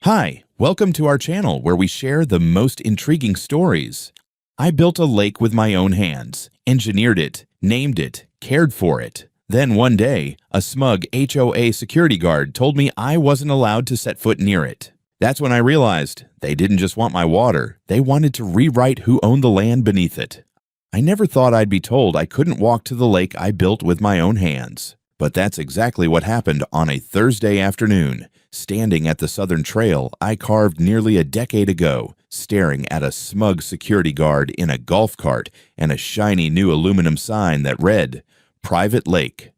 Hi, welcome to our channel where we share the most intriguing stories. I built a lake with my own hands, engineered it, named it, cared for it. Then one day, a smug HOA security guard told me I wasn't allowed to set foot near it. That's when I realized they didn't just want my water, they wanted to rewrite who owned the land beneath it. I never thought I'd be told I couldn't walk to the lake I built with my own hands. But that's exactly what happened on a Thursday afternoon, standing at the Southern Trail I carved nearly a decade ago, staring at a smug security guard in a golf cart and a shiny new aluminum sign that read, "Private Lake.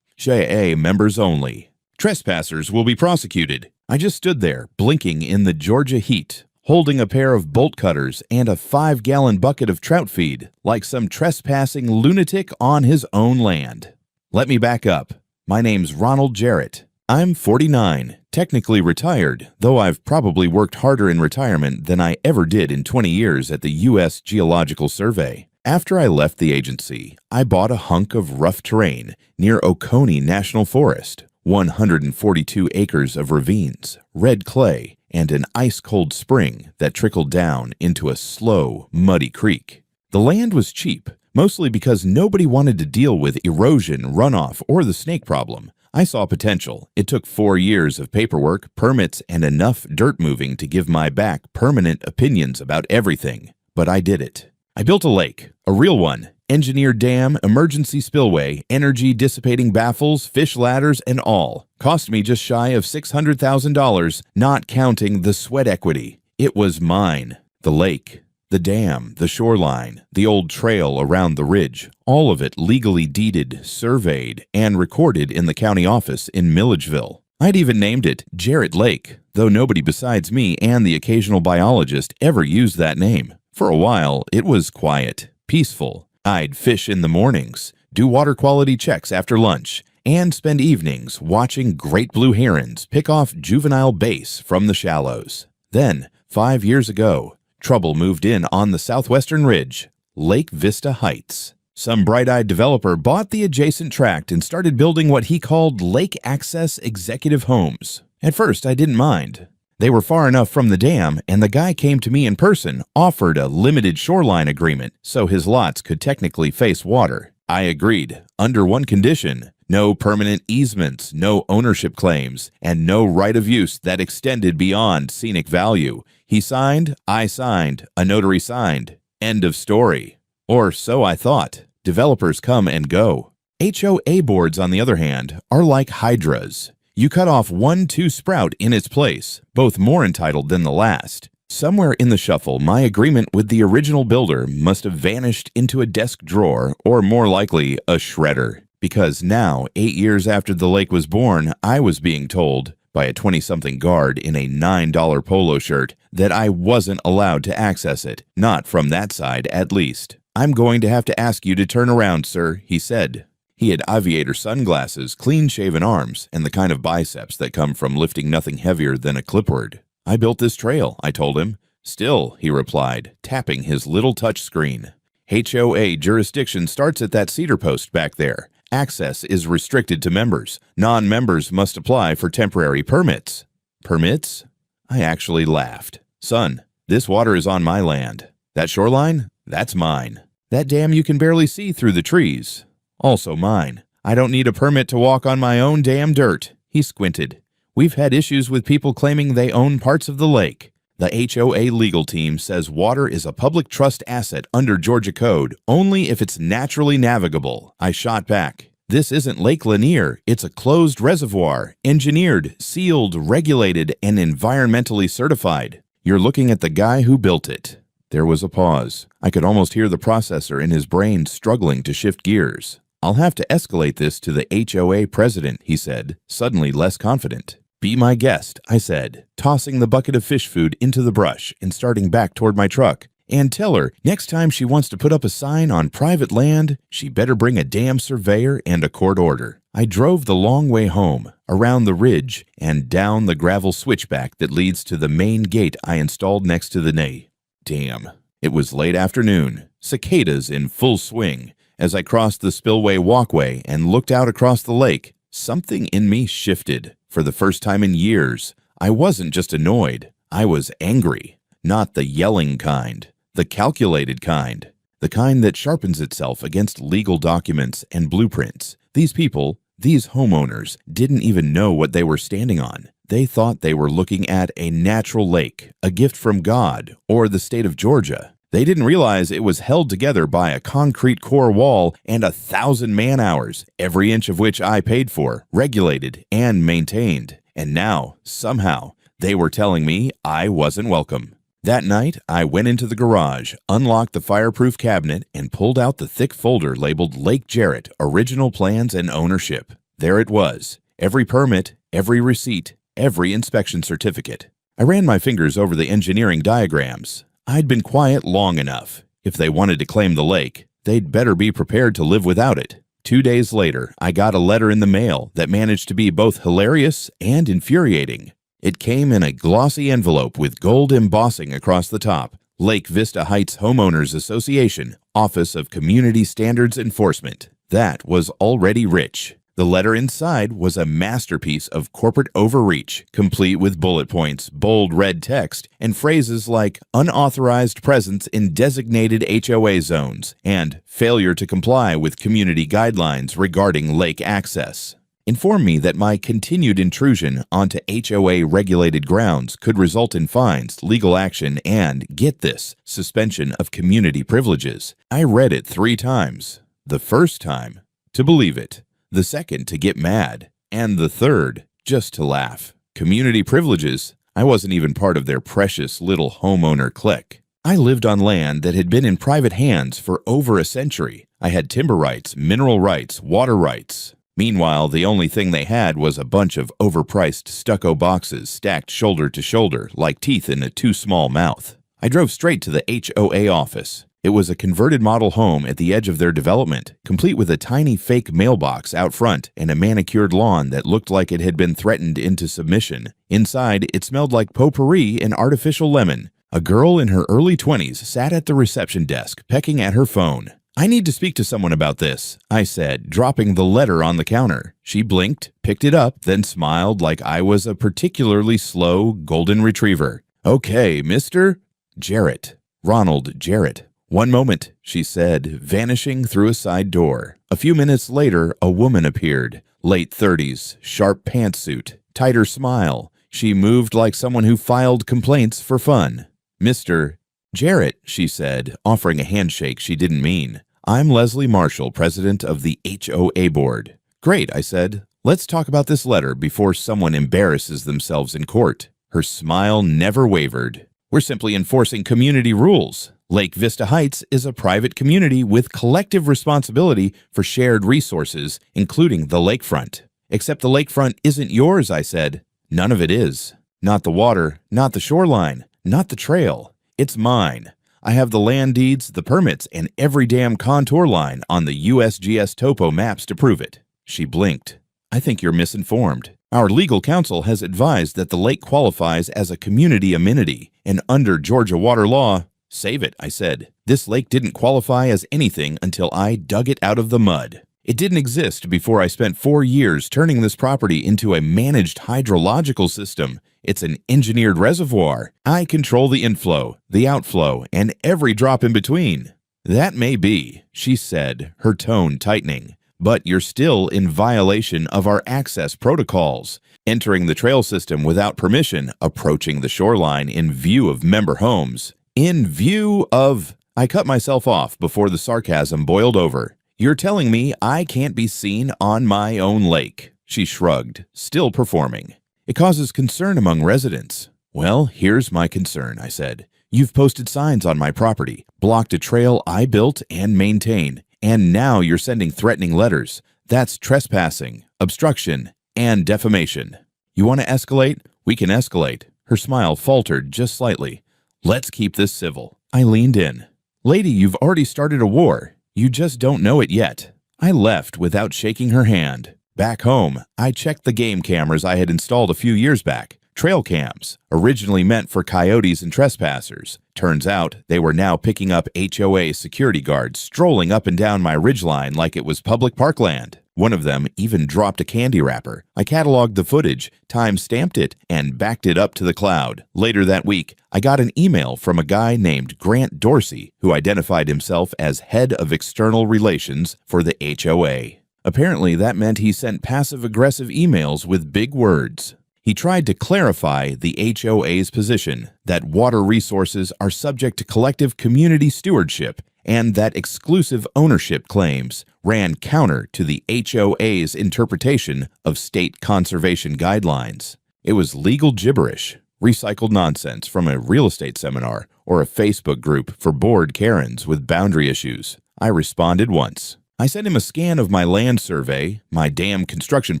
HOA members only. Trespassers will be prosecuted." I just stood there, blinking in the Georgia heat, holding a pair of bolt cutters and a 5-gallon bucket of trout feed, like some trespassing lunatic on his own land. Let me back up. My name's Ronald Jarrett. I'm 49, technically retired, though I've probably worked harder in retirement than I ever did in 20 years at the U.S. Geological Survey. After I left the agency, I bought a hunk of rough terrain near Oconee National Forest, 142 acres of ravines, red clay, and an ice-cold spring that trickled down into a slow, muddy creek. The land was cheap, mostly because nobody wanted to deal with erosion, runoff, or the snake problem. I saw potential. It took 4 years of paperwork, permits, and enough dirt moving to give my back permanent opinions about everything. But I did it. I built a lake, a real one, engineered dam, emergency spillway, energy dissipating baffles, fish ladders, and all. Cost me just shy of $600,000, not counting the sweat equity. It was mine. The lake, the dam, the shoreline, the old trail around the ridge, all of it legally deeded, surveyed, and recorded in the county office in Milledgeville. I'd even named it Jarrett Lake, though nobody besides me and the occasional biologist ever used that name. For a while, it was quiet, peaceful. I'd fish in the mornings, do water quality checks after lunch, and spend evenings watching great blue herons pick off juvenile bass from the shallows. Then, 5 years ago, trouble moved in on the southwestern ridge, Lake Vista Heights. Some bright-eyed developer bought the adjacent tract and started building what he called lake access executive homes. At first, I didn't mind. They were far enough from the dam, and the guy came to me in person, offered a limited shoreline agreement so his lots could technically face water. I agreed, under one condition: no permanent easements, no ownership claims, and no right of use that extended beyond scenic value. He signed, I signed, a notary signed. End of story. Or so I thought. Developers come and go. HOA boards, on the other hand, are like hydras. You cut off one two-sprout in its place, both more entitled than the last. Somewhere in the shuffle, my agreement with the original builder must have vanished into a desk drawer, or more likely, a shredder. Because now, 8 years after the lake was born, I was being told, by a 20-something guard in a $9 polo shirt, that I wasn't allowed to access it, not from that side at least. "I'm going to have to ask you to turn around, sir," he said. He had aviator sunglasses, clean-shaven arms, and the kind of biceps that come from lifting nothing heavier than a clipboard. "I built this trail," I told him. "Still," he replied, tapping his little touch screen. "HOA jurisdiction starts at that cedar post back there. Access is restricted to members. Non-members must apply for temporary permits." Permits? I actually laughed. "Son, this water is on my land. That shoreline? That's mine. That dam you can barely see through the trees? Also mine. I don't need a permit to walk on my own damn dirt." He squinted. "We've had issues with people claiming they own parts of the lake. The HOA legal team says water is a public trust asset under Georgia code only if it's naturally navigable." I shot back. "This isn't Lake Lanier. It's a closed reservoir, engineered, sealed, regulated, and environmentally certified. You're looking at the guy who built it." There was a pause. I could almost hear the processor in his brain struggling to shift gears. "I'll have to escalate this to the HOA president," he said, suddenly less confident. "Be my guest," I said, tossing the bucket of fish food into the brush and starting back toward my truck. "And tell her, next time she wants to put up a sign on private land, she better bring a damn surveyor and a court order." I drove the long way home, around the ridge, and down the gravel switchback that leads to the main gate I installed next to the nay. Damn. It was late afternoon, cicadas in full swing. As I crossed the spillway walkway and looked out across the lake, something in me shifted. For the first time in years, I wasn't just annoyed, I was angry. Not the yelling kind, the calculated kind. The kind that sharpens itself against legal documents and blueprints. These people, these homeowners, didn't even know what they were standing on. They thought they were looking at a natural lake, a gift from God, or the state of Georgia. They didn't realize it was held together by a concrete core wall and 1,000 man-hours, every inch of which I paid for, regulated, and maintained. And now, somehow, they were telling me I wasn't welcome. That night, I went into the garage, unlocked the fireproof cabinet, and pulled out the thick folder labeled Lake Jarrett, Original Plans and Ownership. There it was. Every permit, every receipt, every inspection certificate. I ran my fingers over the engineering diagrams. I'd been quiet long enough. If they wanted to claim the lake, they'd better be prepared to live without it. 2 days later, I got a letter in the mail that managed to be both hilarious and infuriating. It came in a glossy envelope with gold embossing across the top. Lake Vista Heights Homeowners Association, Office of Community Standards Enforcement. That was already rich. The letter inside was a masterpiece of corporate overreach, complete with bullet points, bold red text, and phrases like unauthorized presence in designated HOA zones and failure to comply with community guidelines regarding lake access. Informed me that my continued intrusion onto HOA-regulated grounds could result in fines, legal action, and, get this, suspension of community privileges. I read it 3 times. The first time, to believe it. The second, to get mad. And the third, just to laugh. Community privileges? I wasn't even part of their precious little homeowner clique. I lived on land that had been in private hands for over a century. I had timber rights, mineral rights, water rights. Meanwhile, the only thing they had was a bunch of overpriced stucco boxes stacked shoulder to shoulder like teeth in a too small mouth. I drove straight to the HOA office. It was a converted model home at the edge of their development, complete with a tiny fake mailbox out front and a manicured lawn that looked like it had been threatened into submission. Inside, it smelled like potpourri and artificial lemon. A girl in her early 20s sat at the reception desk, pecking at her phone. "I need to speak to someone about this," I said, dropping the letter on the counter. She blinked, picked it up, then smiled like I was a particularly slow golden retriever. "Okay, Mr. Jarrett. Ronald Jarrett." "One moment," she said, vanishing through a side door. A few minutes later, a woman appeared. Late 30s, sharp pantsuit, tighter smile. She moved like someone who filed complaints for fun. "Mr. Jarrett," she said, offering a handshake she didn't mean. "I'm Leslie Marshall, president of the HOA board." "Great," I said. "Let's talk about this letter before someone embarrasses themselves in court." Her smile never wavered. "We're simply enforcing community rules. Lake Vista Heights is a private community with collective responsibility for shared resources, including the lakefront." "Except the lakefront isn't yours," I said. "None of it is. Not the water, not the shoreline, not the trail. It's mine. I have the land deeds, the permits, and every damn contour line on the USGS topo maps to prove it." She blinked. "I think you're misinformed. Our legal counsel has advised that the lake qualifies as a community amenity, and under Georgia water law—" "Save it," I said. "This lake didn't qualify as anything until I dug it out of the mud. It didn't exist before I spent 4 years turning this property into a managed hydrological system. It's an engineered reservoir. I control the inflow, the outflow, and every drop in between." "That may be," she said, her tone tightening, "but you're still in violation of our access protocols. Entering the trail system without permission, approaching the shoreline in view of member homes. In view of—" I cut myself off before the sarcasm boiled over. "You're telling me I can't be seen on my own lake?" She shrugged, still performing. "It causes concern among residents." "Well, here's my concern," I said. "You've posted signs on my property, blocked a trail I built and maintain, and now you're sending threatening letters. That's trespassing, obstruction, and defamation. You want to escalate? We can escalate." Her smile faltered just slightly. "Let's keep this civil." I leaned in. "Lady, you've already started a war. You just don't know it yet." I left without shaking her hand. Back home, I checked the game cameras I had installed a few years back. Trail cams, originally meant for coyotes and trespassers. Turns out they were now picking up HOA security guards strolling up and down my ridgeline like it was public parkland. One of them even dropped a candy wrapper. I cataloged the footage, time-stamped it, and backed it up to the cloud. Later that week, I got an email from a guy named Grant Dorsey, who identified himself as head of external relations for the HOA. Apparently, that meant he sent passive-aggressive emails with big words. He tried to clarify the HOA's position that water resources are subject to collective community stewardship and that exclusive ownership claims ran counter to the HOA's interpretation of state conservation guidelines. It was legal gibberish, recycled nonsense from a real estate seminar or a Facebook group for bored Karens with boundary issues. I responded once. I sent him a scan of my land survey, my dam construction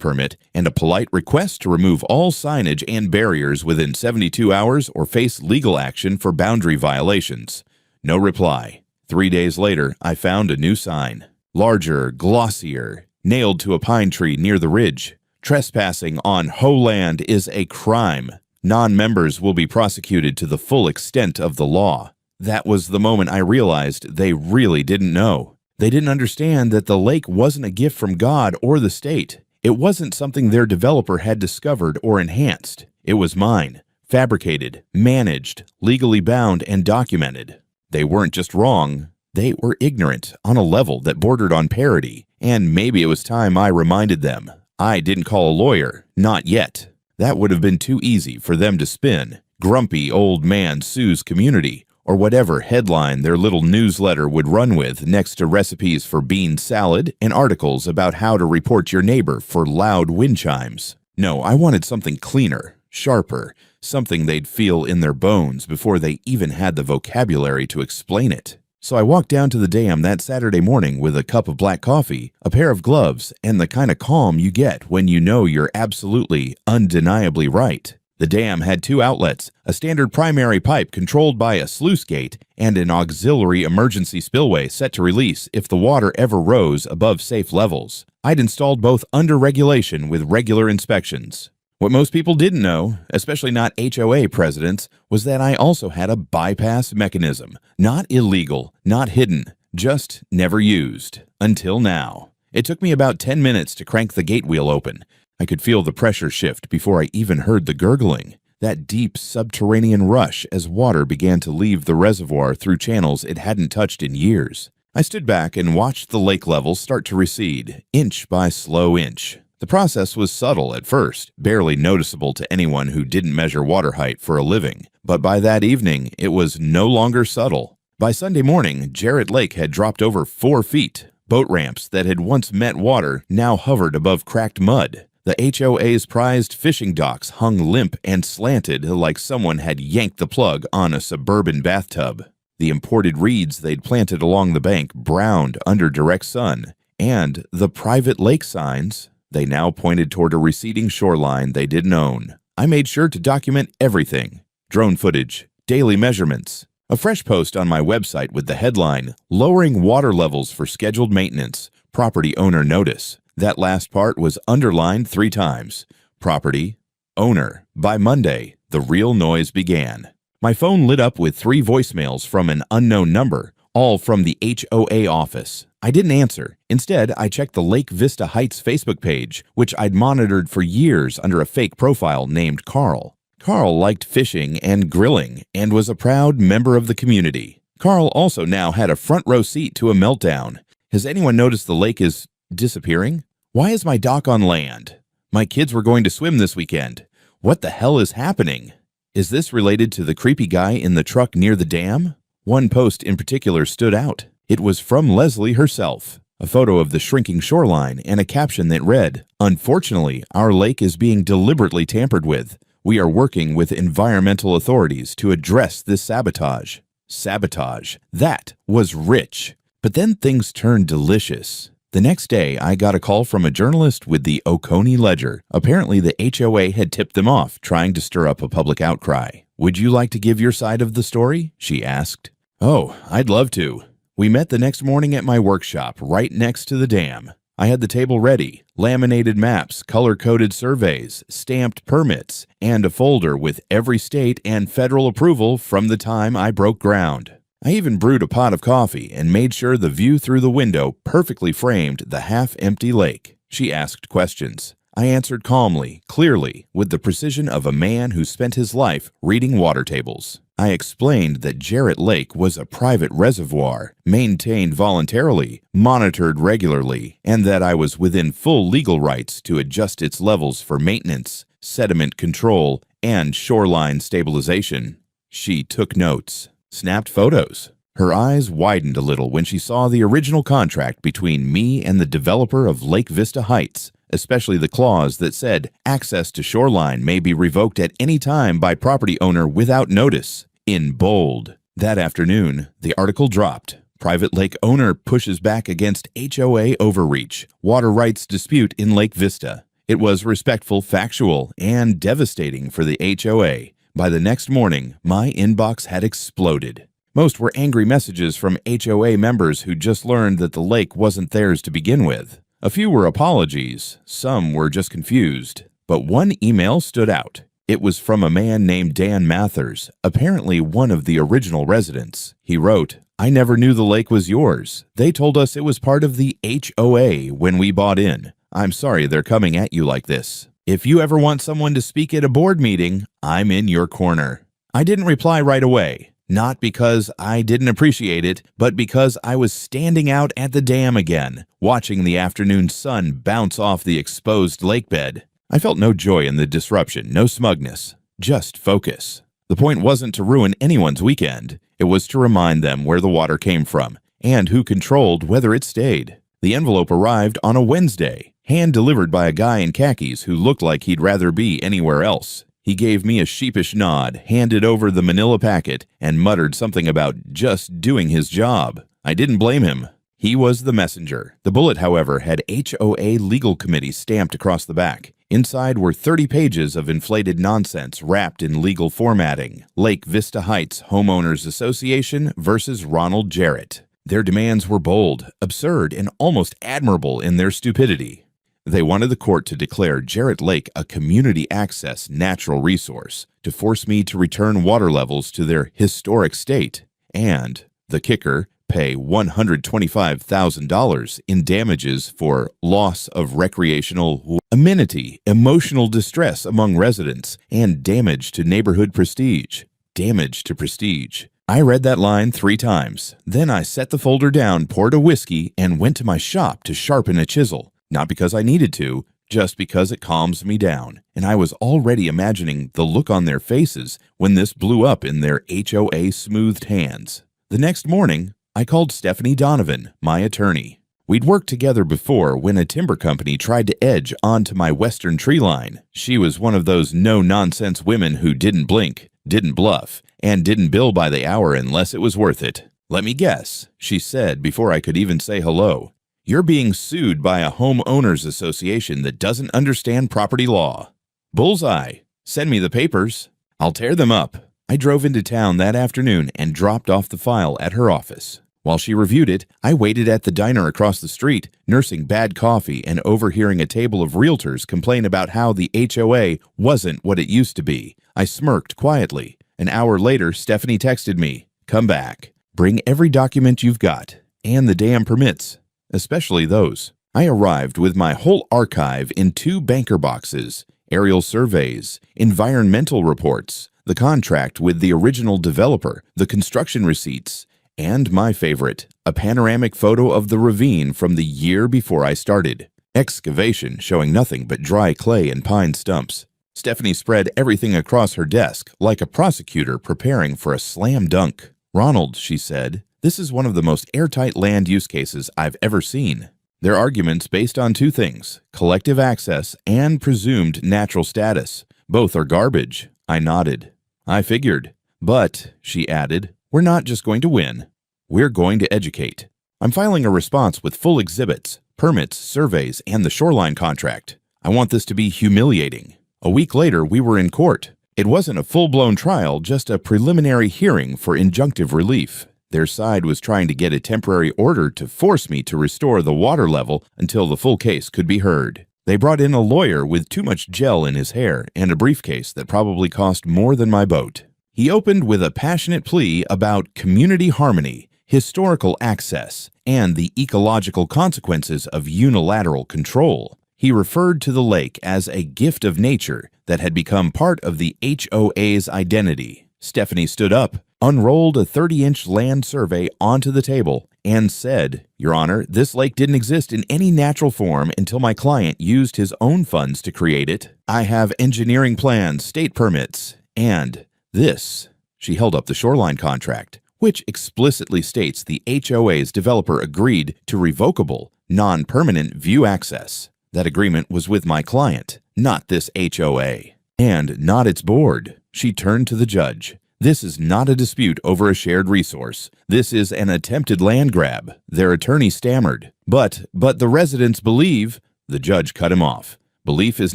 permit, and a polite request to remove all signage and barriers within 72 hours or face legal action for boundary violations. No reply. 3 days later, I found a new sign. Larger, glossier, nailed to a pine tree near the ridge. Trespassing on HOA land is a crime. Non-members will be prosecuted to the full extent of the law. That was the moment I realized they really didn't know. They didn't understand that the lake wasn't a gift from God or the state. It wasn't something their developer had discovered or enhanced. It was mine, fabricated, managed, legally bound, and documented. They weren't just wrong, they were ignorant on a level that bordered on parody, and maybe it was time I reminded them. I didn't call a lawyer, not yet. That would have been too easy for them to spin. Grumpy old man sues community, or whatever headline their little newsletter would run with next to recipes for bean salad and articles about how to report your neighbor for loud wind chimes. No, I wanted something cleaner, sharper, something they'd feel in their bones before they even had the vocabulary to explain it. So I walked down to the dam that Saturday morning with a cup of black coffee, a pair of gloves, and the kind of calm you get when you know you're absolutely, undeniably right. The dam had 2 outlets, a standard primary pipe controlled by a sluice gate, and an auxiliary emergency spillway set to release if the water ever rose above safe levels. I'd installed both under regulation with regular inspections. What most people didn't know, especially not HOA presidents, was that I also had a bypass mechanism. Not illegal, not hidden, just never used. Until now. It took me about 10 minutes to crank the gate wheel open. I could feel the pressure shift before I even heard the gurgling, that deep subterranean rush as water began to leave the reservoir through channels it hadn't touched in years. I stood back and watched the lake level start to recede, inch by slow inch. The process was subtle at first, barely noticeable to anyone who didn't measure water height for a living. But by that evening, it was no longer subtle. By Sunday morning, Jarrett Lake had dropped over 4 feet. Boat ramps that had once met water now hovered above cracked mud. The HOA's prized fishing docks hung limp and slanted like someone had yanked the plug on a suburban bathtub. The imported reeds they'd planted along the bank browned under direct sun, and the private lake signs, they now pointed toward a receding shoreline they didn't own. I made sure to document everything. Drone footage, daily measurements, a fresh post on my website with the headline, "Lowering Water Levels for Scheduled Maintenance, Property Owner Notice." That last part was underlined 3 times. Property, owner. By Monday, the real noise began. My phone lit up with 3 voicemails from an unknown number, all from the HOA office. I didn't answer. Instead, I checked the Lake Vista Heights Facebook page, which I'd monitored for years under a fake profile named Carl. Carl liked fishing and grilling and was a proud member of the community. Carl also now had a front row seat to a meltdown. Has anyone noticed the lake is disappearing? Why is my dock on land? My kids were going to swim this weekend. What the hell is happening? Is this related to the creepy guy in the truck near the dam? One post in particular stood out. It was from Leslie herself. A photo of the shrinking shoreline and a caption that read, "Unfortunately, our lake is being deliberately tampered with. We are working with environmental authorities to address this sabotage." Sabotage. That was rich. But then things turned delicious. The next day, I got a call from a journalist with the Oconee Ledger. Apparently, the HOA had tipped them off, trying to stir up a public outcry. "Would you like to give your side of the story?" she asked. "Oh, I'd love to." We met the next morning at my workshop, right next to the dam. I had the table ready, laminated maps, color-coded surveys, stamped permits, and a folder with every state and federal approval from the time I broke ground. I even brewed a pot of coffee and made sure the view through the window perfectly framed the half-empty lake. She asked questions. I answered calmly, clearly, with the precision of a man who spent his life reading water tables. I explained that Jarrett Lake was a private reservoir, maintained voluntarily, monitored regularly, and that I was within full legal rights to adjust its levels for maintenance, sediment control, and shoreline stabilization. She took notes, snapped photos. Her eyes widened a little when she saw the original contract between me and the developer of Lake Vista Heights, especially the clause that said access to shoreline may be revoked at any time by property owner without notice, in bold. That afternoon, the article dropped. Private lake owner pushes back against HOA overreach, water rights dispute in Lake Vista. It was respectful, factual, and devastating for the HOA. By the next morning, my inbox had exploded. Most were angry messages from HOA members who just learned that the lake wasn't theirs to begin with. A few were apologies, some were just confused. But one email stood out. It was from a man named Dan Mathers, apparently one of the original residents. He wrote, "I never knew the lake was yours. They told us it was part of the HOA when we bought in. I'm sorry they're coming at you like this. If you ever want someone to speak at a board meeting, I'm in your corner." I didn't reply right away. Not because I didn't appreciate it, but because I was standing out at the dam again, watching the afternoon sun bounce off the exposed lake bed. I felt no joy in the disruption, no smugness, just focus. The point wasn't to ruin anyone's weekend. It was to remind them where the water came from and who controlled whether it stayed. The envelope arrived on a Wednesday, hand-delivered by a guy in khakis who looked like he'd rather be anywhere else. He gave me a sheepish nod, handed over the manila packet, and muttered something about just doing his job. I didn't blame him. He was the messenger. The bullet, however, had HOA legal committee stamped across the back. Inside were 30 pages of inflated nonsense wrapped in legal formatting. Lake Vista Heights Homeowners Association versus Ronald Jarrett. Their demands were bold, absurd, and almost admirable in their stupidity. They wanted the court to declare Jarrett Lake a community access natural resource, to force me to return water levels to their historic state, and, the kicker, pay $125,000 in damages for loss of recreational amenity, emotional distress among residents, and damage to neighborhood prestige. Damage to prestige. I read that line 3 times. Then I set the folder down, poured a whiskey, and went to my shop to sharpen a chisel. Not because I needed to, just because it calms me down. And I was already imagining the look on their faces when this blew up in their HOA-smoothed hands. The next morning, I called Stephanie Donovan, my attorney. We'd worked together before when a timber company tried to edge onto my western tree line. She was one of those no-nonsense women who didn't blink, didn't bluff, and didn't bill by the hour unless it was worth it. "Let me guess," she said before I could even say hello. "You're being sued by a homeowners association that doesn't understand property law." "Bullseye. Send me the papers. I'll tear them up." I drove into town that afternoon and dropped off the file at her office. While she reviewed it, I waited at the diner across the street, nursing bad coffee and overhearing a table of realtors complain about how the HOA wasn't what it used to be. I smirked quietly. An hour later, Stephanie texted me, "Come back. Bring every document you've got, and the damn permits. Especially those." I arrived with my whole archive in 2 banker boxes, aerial surveys, environmental reports, the contract with the original developer, the construction receipts, and my favorite, a panoramic photo of the ravine from the year before I started. Excavation showing nothing but dry clay and pine stumps. Stephanie spread everything across her desk like a prosecutor preparing for a slam dunk. "Ronald," she said, "this is one of the most airtight land use cases I've ever seen. Their arguments based on 2 things, collective access and presumed natural status. Both are garbage." I nodded. "I figured. But," she added, "we're not just going to win. We're going to educate. I'm filing a response with full exhibits, permits, surveys, and the shoreline contract. I want this to be humiliating." A week later, we were in court. It wasn't a full-blown trial, just a preliminary hearing for injunctive relief. Their side was trying to get a temporary order to force me to restore the water level until the full case could be heard. They brought in a lawyer with too much gel in his hair and a briefcase that probably cost more than my boat. He opened with a passionate plea about community harmony, historical access, and the ecological consequences of unilateral control. He referred to the lake as a gift of nature that had become part of the HOA's identity. Stephanie stood up, unrolled a 30-inch land survey onto the table, and said, "Your Honor, this lake didn't exist in any natural form until my client used his own funds to create it. I have engineering plans, state permits, and this." She held up the shoreline contract, which explicitly states the HOA's developer agreed to revocable, non-permanent view access. That agreement was with my client, not this HOA, and not its board. She turned to the judge. "This is not a dispute over a shared resource. This is an attempted land grab." Their attorney stammered. But the residents believe." The judge cut him off. "Belief is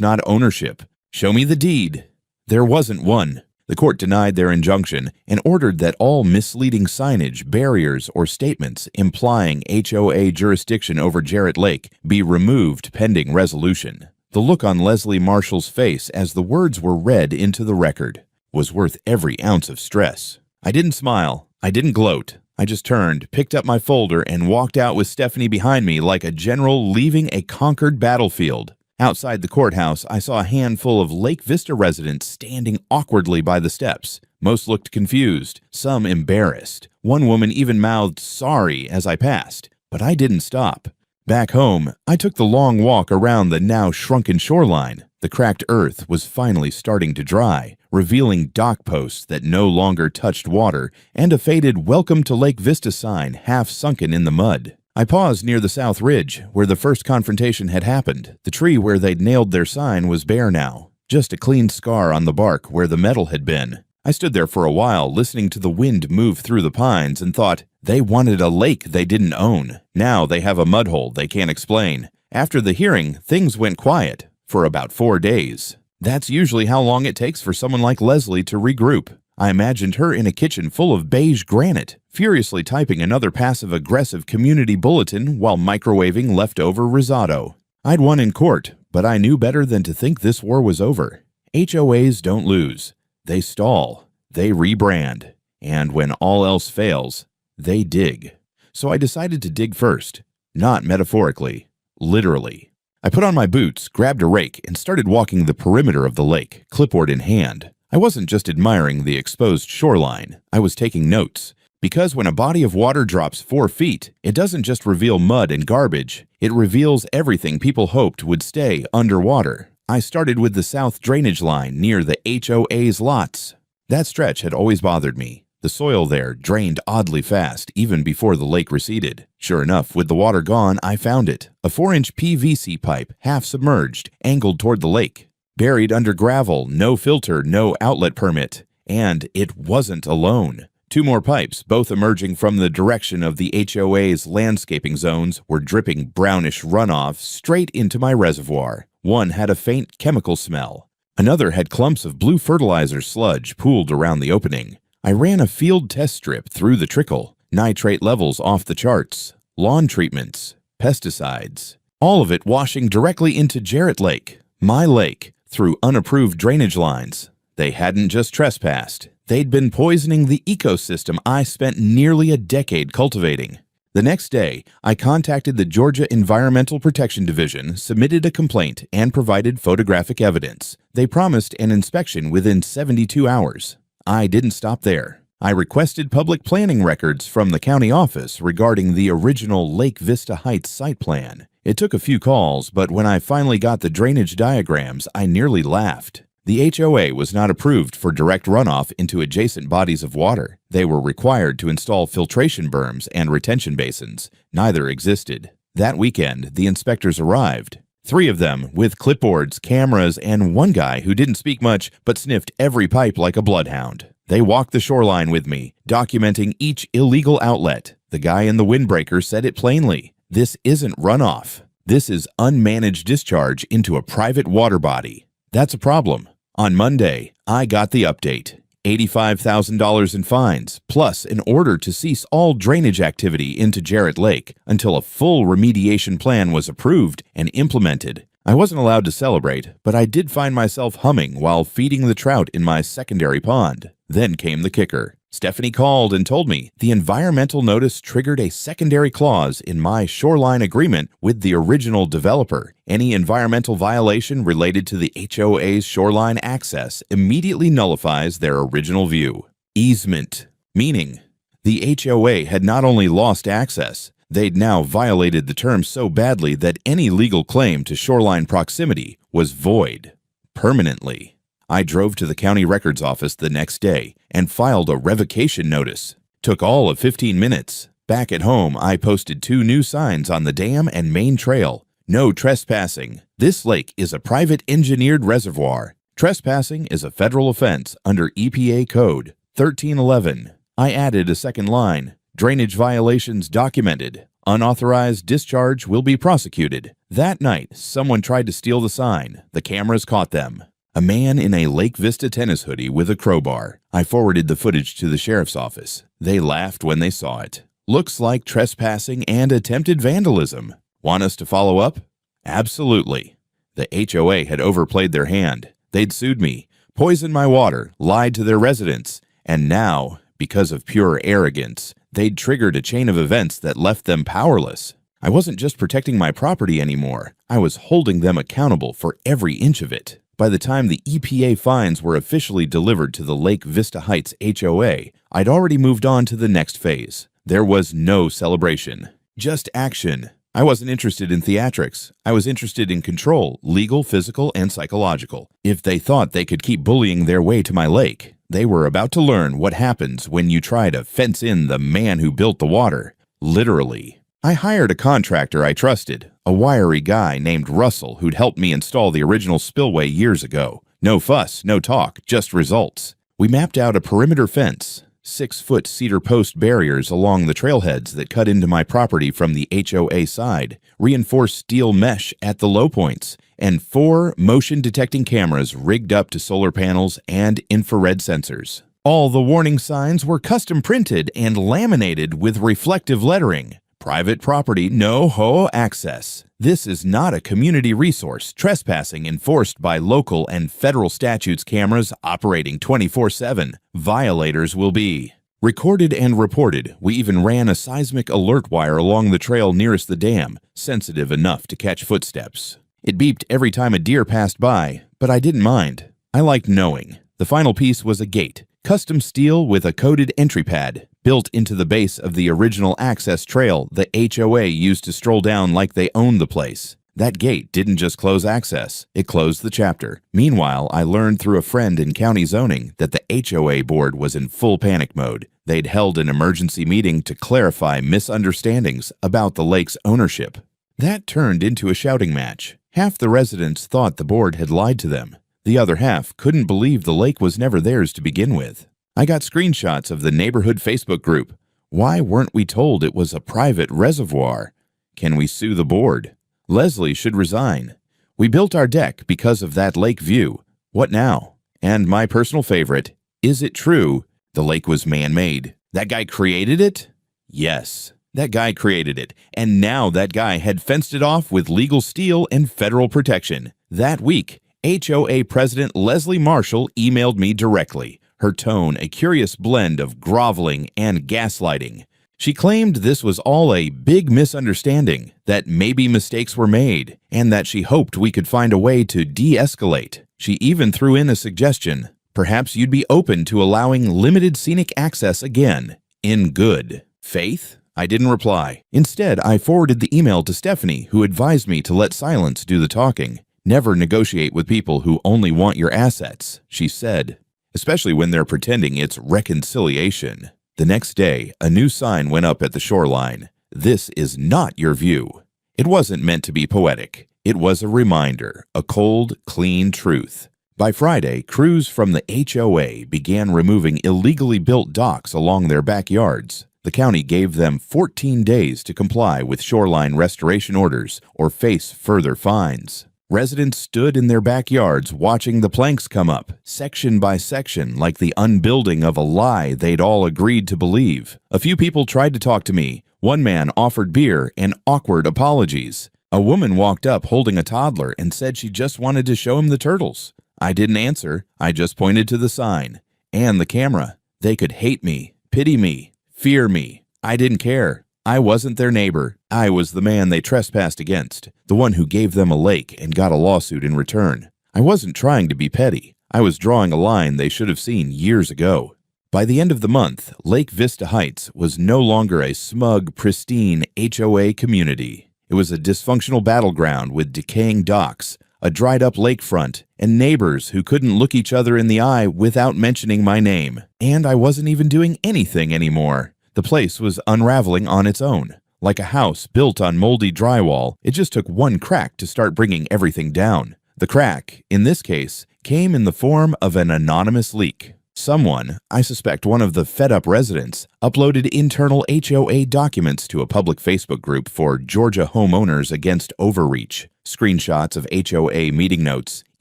not ownership. Show me the deed." There wasn't one. The court denied their injunction and ordered that all misleading signage, barriers, or statements implying HOA jurisdiction over Jarrett Lake be removed pending resolution. The look on Leslie Marshall's face as the words were read into the record was worth every ounce of stress. I didn't smile. I didn't gloat. I just turned, picked up my folder, and walked out with Stephanie behind me like a general leaving a conquered battlefield. Outside the courthouse, I saw a handful of Lake Vista residents standing awkwardly by the steps. Most looked confused, some embarrassed. One woman even mouthed sorry as I passed, but I didn't stop. Back home, I took the long walk around the now shrunken shoreline. The cracked earth was finally starting to dry, revealing dock posts that no longer touched water and a faded "Welcome to Lake Vista" sign half sunken in the mud. I paused near the South Ridge, where the first confrontation had happened. The tree where they'd nailed their sign was bare now, just a clean scar on the bark where the metal had been. I stood there for a while, listening to the wind move through the pines, and thought, they wanted a lake they didn't own. Now they have a mud hole they can't explain. After the hearing, things went quiet for about 4 days. That's usually how long it takes for someone like Leslie to regroup. I imagined her in a kitchen full of beige granite, furiously typing another passive-aggressive community bulletin while microwaving leftover risotto. I'd won in court, but I knew better than to think this war was over. HOAs don't lose. They stall. They rebrand. And when all else fails, they dig. So I decided to dig first. Not metaphorically. Literally. I put on my boots, grabbed a rake, and started walking the perimeter of the lake, clipboard in hand. I wasn't just admiring the exposed shoreline. I was taking notes. Because when a body of water drops 4 feet, it doesn't just reveal mud and garbage. It reveals everything people hoped would stay underwater. I started with the south drainage line near the HOA's lots. That stretch had always bothered me. The soil there drained oddly fast, even before the lake receded. Sure enough, with the water gone, I found it. A 4-inch PVC pipe, half submerged, angled toward the lake. Buried under gravel, no filter, no outlet permit. And it wasn't alone. 2 more pipes, both emerging from the direction of the HOA's landscaping zones, were dripping brownish runoff straight into my reservoir. One had a faint chemical smell. Another had clumps of blue fertilizer sludge pooled around the opening. I ran a field test strip through the trickle. Nitrate levels off the charts. Lawn treatments. Pesticides. All of it washing directly into Jarrett Lake, my lake, through unapproved drainage lines. They hadn't just trespassed. They'd been poisoning the ecosystem I spent nearly a decade cultivating. The next day, I contacted the Georgia Environmental Protection Division, submitted a complaint, and provided photographic evidence. They promised an inspection within 72 hours. I didn't stop there. I requested public planning records from the county office regarding the original Lake Vista Heights site plan. It took a few calls, but when I finally got the drainage diagrams, I nearly laughed. The HOA was not approved for direct runoff into adjacent bodies of water. They were required to install filtration berms and retention basins. Neither existed. That weekend, the inspectors arrived. 3 of them, with clipboards, cameras, and one guy who didn't speak much but sniffed every pipe like a bloodhound. They walked the shoreline with me, documenting each illegal outlet. The guy in the windbreaker said it plainly. This isn't runoff. This is unmanaged discharge into a private water body. That's a problem. On Monday, I got the update. $85,000 in fines, plus an order to cease all drainage activity into Jarrett Lake until a full remediation plan was approved and implemented. I wasn't allowed to celebrate, but I did find myself humming while feeding the trout in my secondary pond. Then came the kicker. Stephanie called and told me the environmental notice triggered a secondary clause in my shoreline agreement with the original developer. Any environmental violation related to the HOA's shoreline access immediately nullifies their original view. Easement, meaning the HOA had not only lost access, they'd now violated the terms so badly that any legal claim to shoreline proximity was void permanently. I drove to the county records office the next day and filed a revocation notice. Took all of 15 minutes. Back at home, I posted 2 new signs on the dam and main trail. No trespassing. This lake is a private engineered reservoir. Trespassing is a federal offense under EPA Code 1311. I added a second line. Drainage violations documented. Unauthorized discharge will be prosecuted. That night, someone tried to steal the sign. The cameras caught them. A man in a Lake Vista tennis hoodie with a crowbar. I forwarded the footage to the sheriff's office. They laughed when they saw it. Looks like trespassing and attempted vandalism. Want us to follow up? Absolutely. The HOA had overplayed their hand. They'd sued me, poisoned my water, lied to their residents, and now, because of pure arrogance, they'd triggered a chain of events that left them powerless. I wasn't just protecting my property anymore. I was holding them accountable for every inch of it. By the time the EPA fines were officially delivered to the Lake Vista Heights HOA, I'd already moved on to the next phase. There was no celebration, just action. I wasn't interested in theatrics. I was interested in control, legal, physical, and psychological. If they thought they could keep bullying their way to my lake, they were about to learn what happens when you try to fence in the man who built the water. Literally. I hired a contractor I trusted, a wiry guy named Russell who'd helped me install the original spillway years ago. No fuss, no talk, just results. We mapped out a perimeter fence, 6-foot cedar post barriers along the trailheads that cut into my property from the HOA side, reinforced steel mesh at the low points, and 4 motion-detecting cameras rigged up to solar panels and infrared sensors. All the warning signs were custom printed and laminated with reflective lettering. Private property, no HOA access. This is not a community resource. Trespassing enforced by local and federal statutes cameras operating 24/7. Violators will be recorded and reported. We even ran a seismic alert wire along the trail nearest the dam, sensitive enough to catch footsteps. It beeped every time a deer passed by, but I didn't mind. I liked knowing. The final piece was a gate, custom steel with a coded entry pad, built into the base of the original access trail the HOA used to stroll down like they owned the place. That gate didn't just close access, it closed the chapter. Meanwhile, I learned through a friend in county zoning that the HOA board was in full panic mode. They'd held an emergency meeting to clarify misunderstandings about the lake's ownership. That turned into a shouting match. Half the residents thought the board had lied to them. The other half couldn't believe the lake was never theirs to begin with. I got screenshots of the neighborhood Facebook group. Why weren't we told it was a private reservoir? Can we sue the board? Leslie should resign. We built our deck because of that lake view. What now? And my personal favorite, is it true the lake was man-made? That guy created it? Yes, that guy created it. And now that guy had fenced it off with legal steel and federal protection. That week, HOA President Leslie Marshall emailed me directly, her tone a curious blend of groveling and gaslighting. She claimed this was all a big misunderstanding, that maybe mistakes were made, and that she hoped we could find a way to de-escalate. She even threw in a suggestion. Perhaps you'd be open to allowing limited scenic access again. In good faith? I didn't reply. Instead, I forwarded the email to Stephanie, who advised me to let silence do the talking. Never negotiate with people who only want your assets, she said, especially when they're pretending it's reconciliation. The next day, a new sign went up at the shoreline. This is not your view. It wasn't meant to be poetic. It was a reminder, a cold, clean truth. By Friday, crews from the HOA began removing illegally built docks along their backyards. The county gave them 14 days to comply with shoreline restoration orders or face further fines. Residents stood in their backyards watching the planks come up, section by section, like the unbuilding of a lie they'd all agreed to believe. A few people tried to talk to me. One man offered beer and awkward apologies. A woman walked up holding a toddler and said she just wanted to show him the turtles. I didn't answer. I just pointed to the sign and the camera. They could hate me, pity me, fear me. I didn't care. I wasn't their neighbor. I was the man they trespassed against, the one who gave them a lake and got a lawsuit in return. I wasn't trying to be petty. I was drawing a line they should have seen years ago. By the end of the month, Lake Vista Heights was no longer a smug, pristine HOA community. It was a dysfunctional battleground with decaying docks, a dried-up lakefront, and neighbors who couldn't look each other in the eye without mentioning my name. And I wasn't even doing anything anymore. The place was unraveling on its own. Like a house built on moldy drywall, it just took one crack to start bringing everything down. The crack, in this case, came in the form of an anonymous leak. Someone, I suspect one of the fed-up residents, uploaded internal HOA documents to a public Facebook group for Georgia homeowners against overreach. Screenshots of HOA meeting notes,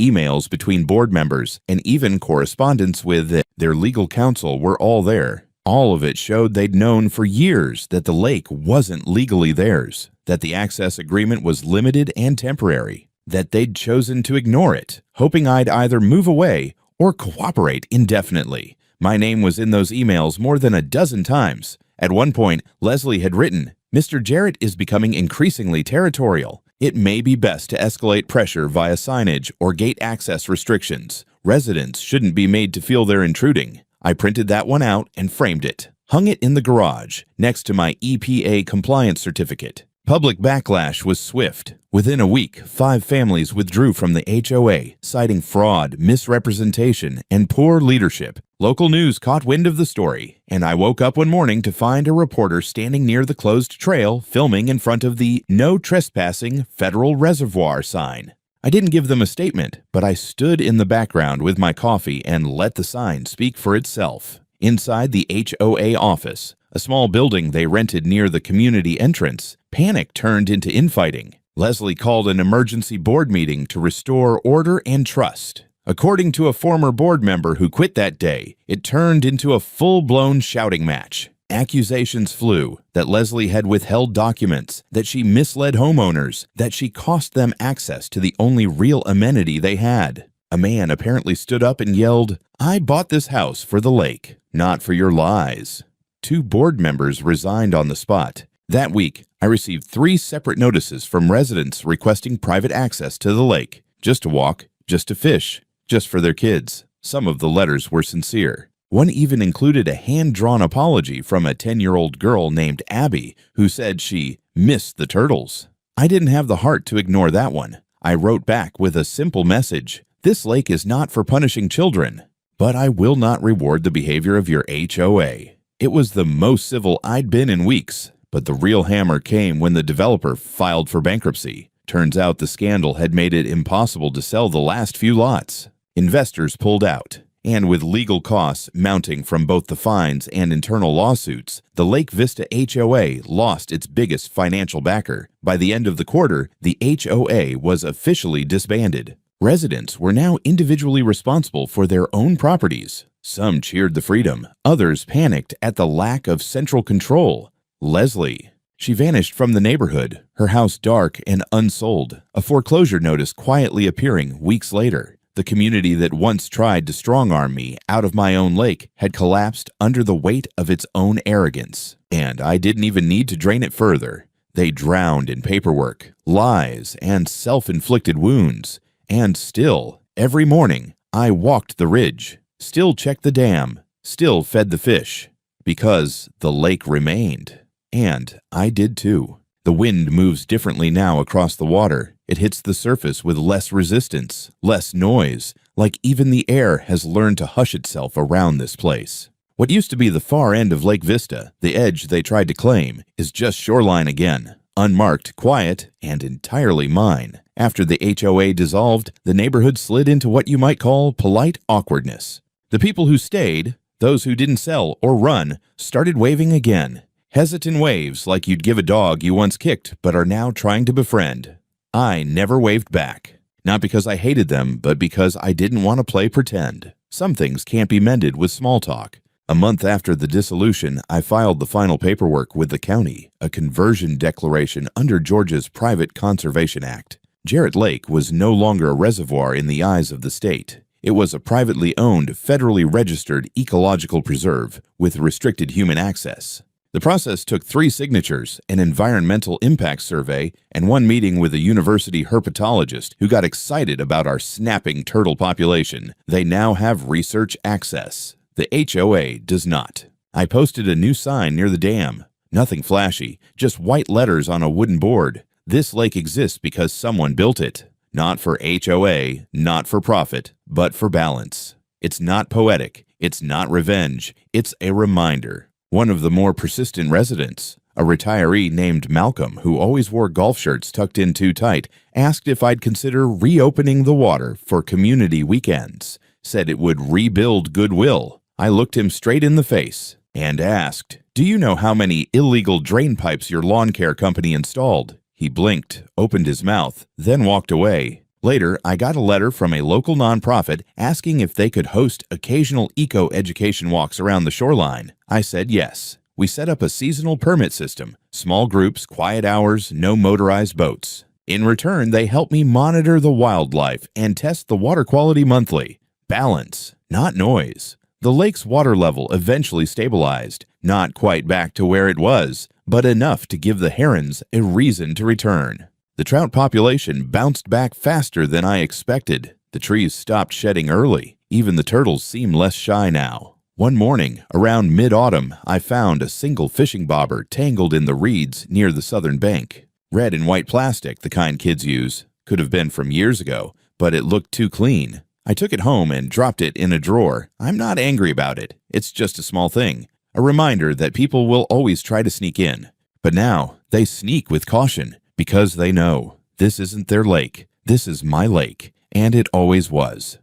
emails between board members, and even correspondence with their legal counsel were all there. All of it showed they'd known for years that the lake wasn't legally theirs, that the access agreement was limited and temporary, that they'd chosen to ignore it, hoping I'd either move away or cooperate indefinitely. My name was in those emails more than a dozen times. At one point, Leslie had written, "Mr. Jarrett is becoming increasingly territorial. It may be best to escalate pressure via signage or gate access restrictions. Residents shouldn't be made to feel they're intruding." I printed that one out and framed it, hung it in the garage next to my EPA compliance certificate. Public backlash was swift. Within a week, 5 families withdrew from the HOA, citing fraud, misrepresentation, and poor leadership. Local news caught wind of the story, and I woke up one morning to find a reporter standing near the closed trail filming in front of the "No Trespassing Federal Reservoir" sign. I didn't give them a statement, but I stood in the background with my coffee and let the sign speak for itself. Inside the HOA office, a small building they rented near the community entrance, panic turned into infighting. Leslie called an emergency board meeting to restore order and trust. According to a former board member who quit that day, it turned into a full-blown shouting match. Accusations flew that Leslie had withheld documents, that she misled homeowners, that she cost them access to the only real amenity they had. A man apparently stood up and yelled, "I bought this house for the lake, not for your lies." 2 board members resigned on the spot. That week, I received 3 separate notices from residents requesting private access to the lake, just to walk, just to fish, just for their kids. Some of the letters were sincere. One even included a hand-drawn apology from a 10-year-old girl named Abby who said she missed the turtles. I didn't have the heart to ignore that one. I wrote back with a simple message: "This lake is not for punishing children, but I will not reward the behavior of your HOA." It was the most civil I'd been in weeks, but the real hammer came when the developer filed for bankruptcy. Turns out the scandal had made it impossible to sell the last few lots. Investors pulled out. And with legal costs mounting from both the fines and internal lawsuits, the Lake Vista HOA lost its biggest financial backer. By the end of the quarter, the HOA was officially disbanded. Residents were now individually responsible for their own properties. Some cheered the freedom. Others panicked at the lack of central control. Leslie. She vanished from the neighborhood, her house dark and unsold, a foreclosure notice quietly appearing weeks later. The community that once tried to strong-arm me out of my own lake had collapsed under the weight of its own arrogance. And I didn't even need to drain it further. They drowned in paperwork, lies, and self-inflicted wounds. And still, every morning, I walked the ridge, still checked the dam, still fed the fish, because the lake remained. And I did too. The wind moves differently now across the water. It hits the surface with less resistance, less noise, like even the air has learned to hush itself around this place. What used to be the far end of Lake Vista, the edge they tried to claim, is just shoreline again, unmarked, quiet, and entirely mine. After the HOA dissolved, the neighborhood slid into what you might call polite awkwardness. The people who stayed, those who didn't sell or run, started waving again. Hesitant waves like you'd give a dog you once kicked but are now trying to befriend. I never waved back. Not because I hated them, but because I didn't want to play pretend. Some things can't be mended with small talk. A month after the dissolution, I filed the final paperwork with the county, a conversion declaration under Georgia's Private Conservation Act. Jarrett Lake was no longer a reservoir in the eyes of the state. It was a privately owned, federally registered ecological preserve with restricted human access. The process took 3 signatures, an environmental impact survey, and 1 meeting with a university herpetologist who got excited about our snapping turtle population. They now have research access. The HOA does not. I posted a new sign near the dam. Nothing flashy, just white letters on a wooden board. This lake exists because someone built it. Not for HOA, not for profit, but for balance. It's not poetic. It's not revenge. It's a reminder. One of the more persistent residents, a retiree named Malcolm who always wore golf shirts tucked in too tight, asked if I'd consider reopening the water for community weekends. Said it would rebuild goodwill. I looked him straight in the face and asked, "Do you know how many illegal drain pipes your lawn care company installed?" He blinked, opened his mouth, then walked away. Later, I got a letter from a local nonprofit asking if they could host occasional eco-education walks around the shoreline. I said yes. We set up a seasonal permit system, small groups, quiet hours, no motorized boats. In return, they helped me monitor the wildlife and test the water quality monthly. Balance, not noise. The lake's water level eventually stabilized, not quite back to where it was, but enough to give the herons a reason to return. The trout population bounced back faster than I expected. The trees stopped shedding early. Even the turtles seem less shy now. One morning, around mid-autumn, I found a single fishing bobber tangled in the reeds near the southern bank. Red and white plastic, the kind kids use. Could have been from years ago, but it looked too clean. I took it home and dropped it in a drawer. I'm not angry about it. It's just a small thing. A reminder that people will always try to sneak in. But now, they sneak with caution because they know this isn't their lake. This is my lake, and it always was.